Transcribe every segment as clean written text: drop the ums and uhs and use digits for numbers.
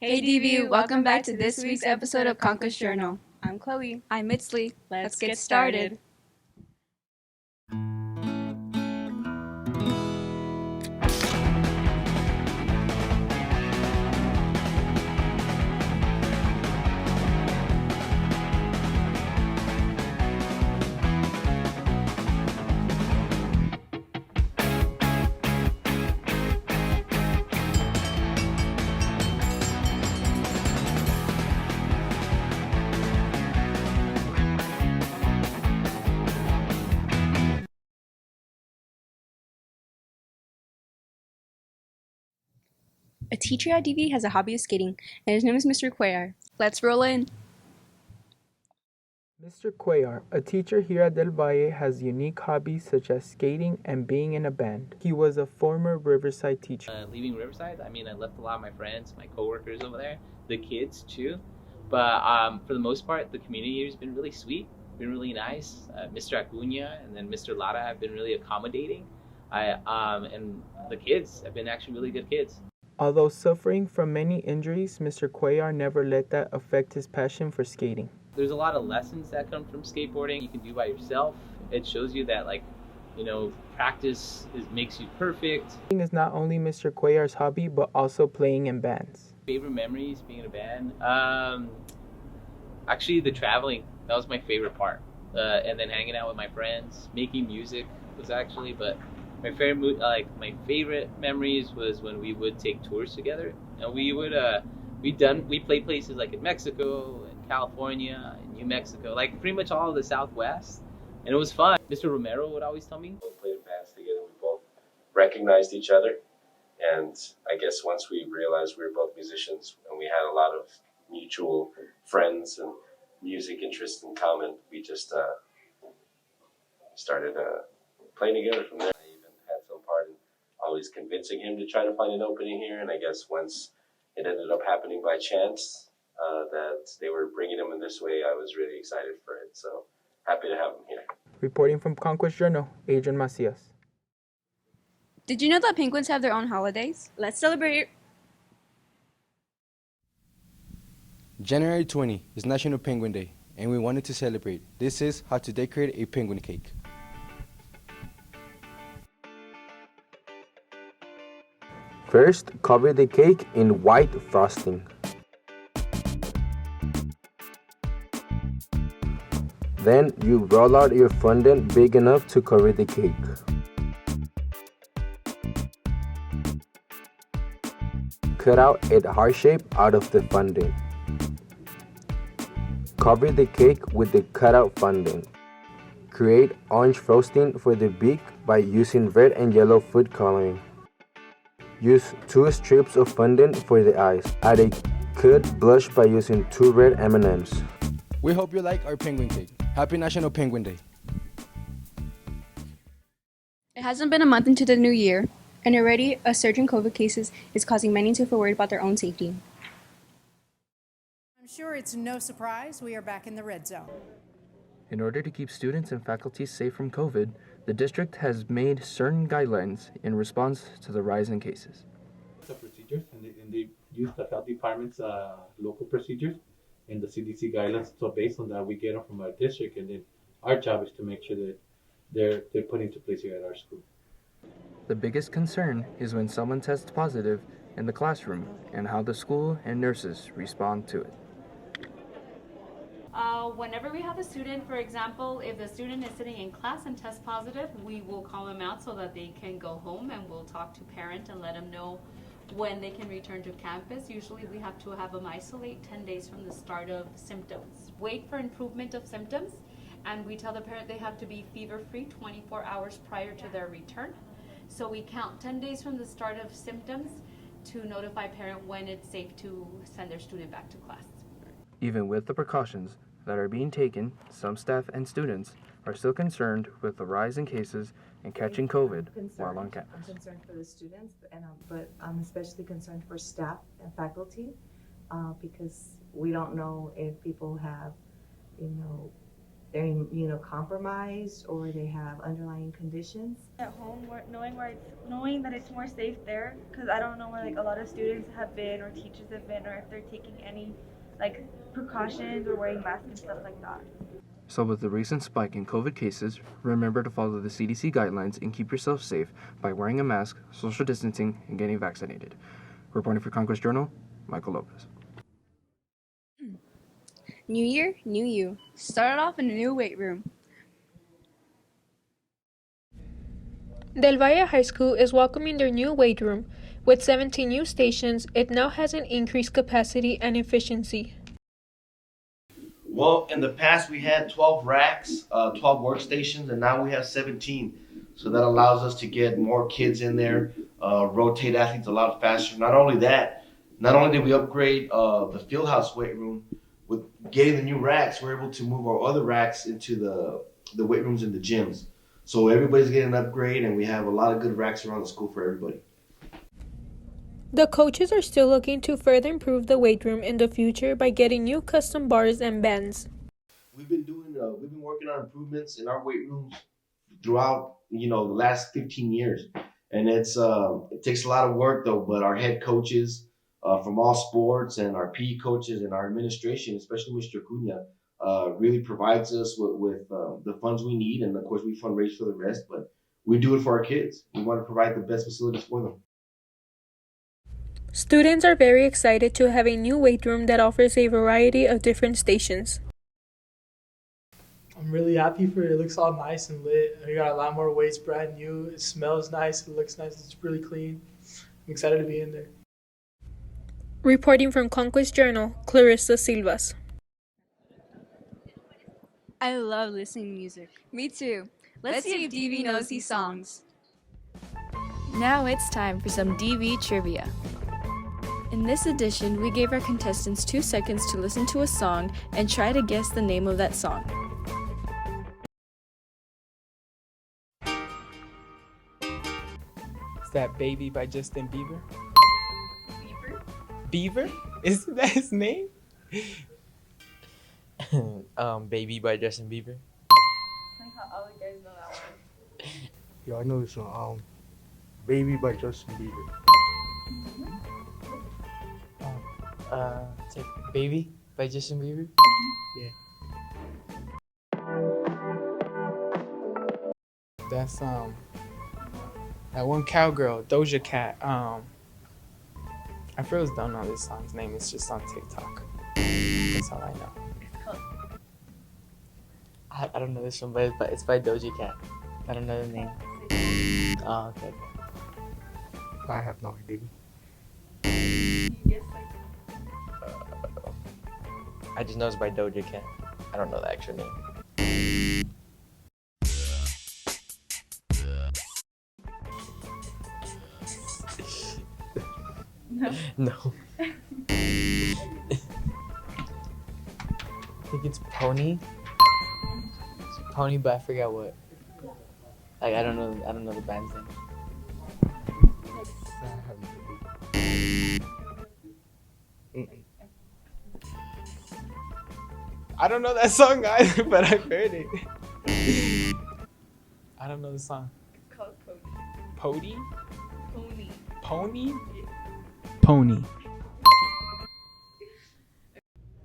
Hey DV, welcome back to this week's episode of Conquest Journal. I'm Chloe. I'm Mitsley. Let's get started. A teacher at DV has a hobby of skating, and his name is Mr. Cuellar. Let's roll in. Mr. Cuellar, a teacher here at Del Valle, has unique hobbies such as skating and being in a band. He was a former Riverside teacher. Leaving Riverside, I left a lot of my friends, my coworkers over there, the kids too. But for the most part, the community here has been really sweet, been really nice. Mr. Acuna and then Mr. Lara have been really accommodating. And the kids have been actually really good kids. Although suffering from many injuries, Mr. Cuellar never let that affect his passion for skating. There's a lot of lessons that come from skateboarding you can do by yourself. It shows you that practice makes you perfect. Skating is not only Mr. Cuellar's hobby, but also playing in bands. Favorite memories being in a band? Actually the traveling, that was my favorite part. And then hanging out with my friends, making music was actually, but my favorite memories was when we would take tours together. And we played places like in Mexico, in California, in New Mexico, like pretty much all of the Southwest, and it was fun. Mr. Romero would always tell me. We played in bands together. We both recognized each other, and I guess once we realized we were both musicians and we had a lot of mutual friends and music interests in common, we just started playing together from there. I even had some part in always convincing him to try to find an opening here, and I guess once it ended up happening by chance that they were bringing him in this way, I was really excited for it. So happy to have him here. Reporting from Conquest Journal, Adrian Macias. Did you know that penguins have their own holidays? Let's celebrate. January 20 is National Penguin Day, and we wanted to celebrate. This is how to decorate a penguin cake. First, cover the cake in white frosting. Then you roll out your fondant big enough to cover the cake. Cut out a heart shape out of the fondant. Cover the cake with the cutout fondant. Create orange frosting for the beak by using red and yellow food coloring. Use 2 strips of fondant for the eyes. Add a cut blush by using 2 red M&Ms. We hope you like our penguin cake. Happy National Penguin Day. It hasn't been a month into the new year, and already a surge in COVID cases is causing many to feel worried about their own safety. I'm sure it's no surprise we are back in the red zone. In order to keep students and faculty safe from COVID, the district has made certain guidelines in response to the rise in cases. The procedures and they use the health department's local procedures and the CDC guidelines. So based on that, we get them from our district, and then our job is to make sure that they're put into place here at our school. The biggest concern is when someone tests positive in the classroom and how the school and nurses respond to it. Whenever we have a student, for example, if the student is sitting in class and tests positive, we will call them out so that they can go home, and we'll talk to parent and let them know when they can return to campus. Usually we have to have them isolate 10 days from the start of symptoms. Wait for improvement of symptoms, and we tell the parent they have to be fever-free 24 hours prior to their return. So we count 10 days from the start of symptoms to notify parent when it's safe to send their student back to class. Even with the precautions that are being taken, some staff and students are still concerned with the rise in cases and catching COVID while on campus. I'm concerned for the students, but I'm especially concerned for staff and faculty because we don't know if people have, they're immunocompromised or they have underlying conditions. At home, knowing that it's more safe there, because I don't know where like a lot of students have been or teachers have been, or if they're taking any like precautions or wearing masks and stuff like that. So with the recent spike in COVID cases, remember to follow the CDC guidelines and keep yourself safe by wearing a mask, social distancing, and getting vaccinated. Reporting for Conquest Journal, Michael Lopez. New year, new you. Started off in a new weight room. Del Valle High School is welcoming their new weight room. With 17 new stations, it now has an increased capacity and efficiency. Well, in the past we had 12 racks, 12 workstations, and now we have 17. So that allows us to get more kids in there, rotate athletes a lot faster. Not only that, not only did we upgrade the fieldhouse weight room, with getting the new racks, we're able to move our other racks into the weight rooms in the gyms. So everybody's getting an upgrade, and we have a lot of good racks around the school for everybody. The coaches are still looking to further improve the weight room in the future by getting new custom bars and bands. We've been working on improvements in our weight rooms throughout, the last 15 years. And it takes a lot of work though, but our head coaches from all sports and our PE coaches and our administration, especially Mr. Cunha, really provides us with the funds we need. And of course we fundraise for the rest, but we do it for our kids. We want to provide the best facilities for them. Students are very excited to have a new weight room that offers a variety of different stations. I'm really happy for it. It looks all nice and lit. We got a lot more weights, brand new. It smells nice. It looks nice. It's really clean. I'm excited to be in there. Reporting from Conquest Journal, Clarissa Silvas. I love listening to music. Me too. Let's see if DV knows these songs. Now it's time for some DV trivia. In this edition, we gave our contestants 2 seconds to listen to a song and try to guess the name of that song. Is that Baby by Justin Bieber? Beaver? Isn't that his name? Baby by Justin Bieber. All the guys know that one. Yeah, I know this one. Baby by Justin Bieber. It's like Baby by Justin Bieber? Yeah. That's that one cowgirl, Doja Cat. I first don't know this song's name, it's just on TikTok. That's all I know. I don't know this one, but it's by Doja Cat. I don't know the name. Oh, okay. I have no idea. I just know it's by Doja Cat. I don't know the actual name. No. I think it's Pony. It's Pony, but I forgot what. Like I don't know the band's name. I don't know that song either, but I've heard it. I don't know the song. It's called Pody? Pony. Pony? Pony.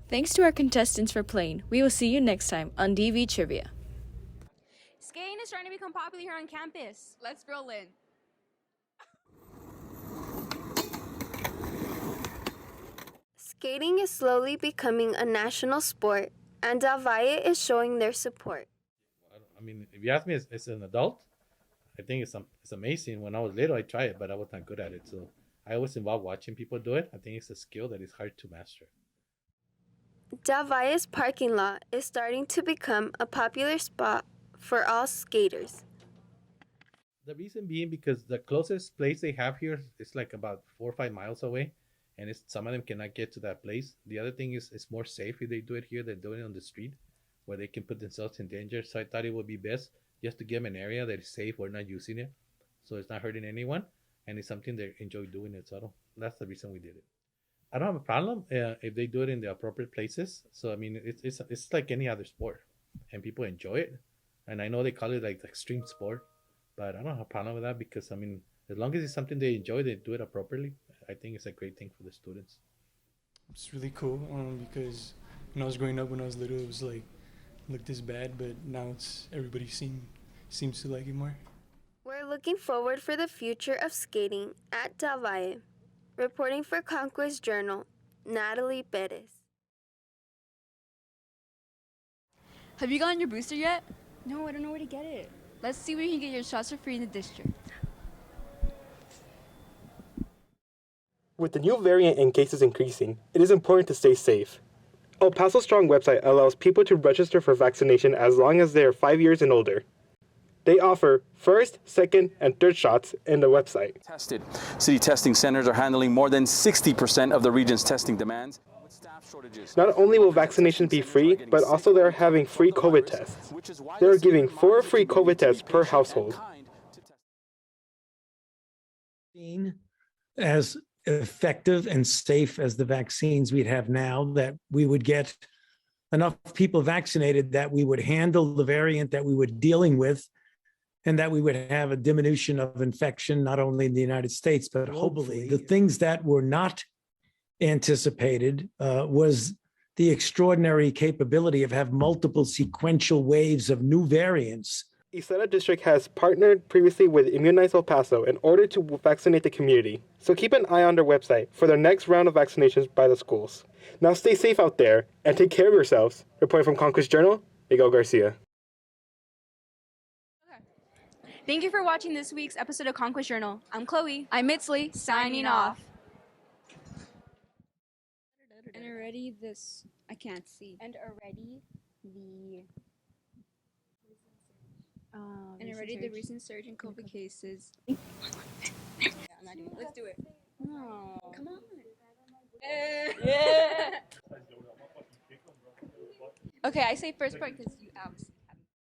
Thanks to our contestants for playing. We will see you next time on DV Trivia. Skating is trying to become popular here on campus. Let's roll in. Skating is slowly becoming a national sport, and Del Valle is showing their support. I mean, if you ask me as an adult, I think it's amazing. When I was little, I tried it, but I was not good at it. So I was involved watching people do it. I think it's a skill that is hard to master. Del Valle's parking lot is starting to become a popular spot for all skaters. The reason being because the closest place they have here is like about 4 or 5 miles away, and some of them cannot get to that place. The other thing is it's more safe if they do it here than doing it on the street, where they can put themselves in danger. So I thought it would be best just to give them an area that is safe. We're not using it, so it's not hurting anyone, and it's something they enjoy doing it. So that's the reason we did it. I don't have a problem if they do it in the appropriate places. So I mean, it's like any other sport. and people enjoy it. And I know they call it like the extreme sport, but I don't have a problem with that because I mean, as long as it's something they enjoy, they do it appropriately. I think it's a great thing for the students. It's really cool because when I was growing up, when I was little, it was like looked this bad, but now it's everybody seems to like it more. We're looking forward for the future of skating at Del Valle. Reporting for Conquest Journal, Natalie Perez. Have you gotten your booster yet? No, I don't know where to get it. Let's see where you can get your shots for free in the district. With the new variant and cases increasing, it is important to stay safe. El Paso Strong website allows people to register for vaccination as long as they are 5 years and older. They offer first, second, and third shots in the website. Tested. City testing centers are handling more than 60% of the region's testing demands. With staff shortages. Not only will vaccinations be free, but also they're having free COVID tests. They're giving 4 free COVID tests per household. As effective and safe as the vaccines we'd have now, that we would get enough people vaccinated that we would handle the variant that we were dealing with, and that we would have a diminution of infection, not only in the United States, but globally. The things that were not anticipated was the extraordinary capability of have multiple sequential waves of new variants. Isela District has partnered previously with Immunize El Paso in order to vaccinate the community. So keep an eye on their website for their next round of vaccinations by the schools. Now stay safe out there and take care of yourselves. Reporting from Conquest Journal, Miguel Garcia. Thank you for watching this week's episode of Conquest Journal. I'm Chloe. I'm Mitsley, signing off. And already this, I can't see. And already the And already the recent surge in COVID cases. Yeah, I'm not doing it. Let's do it. No. Come on. Yeah. Okay, I say first part because you asked.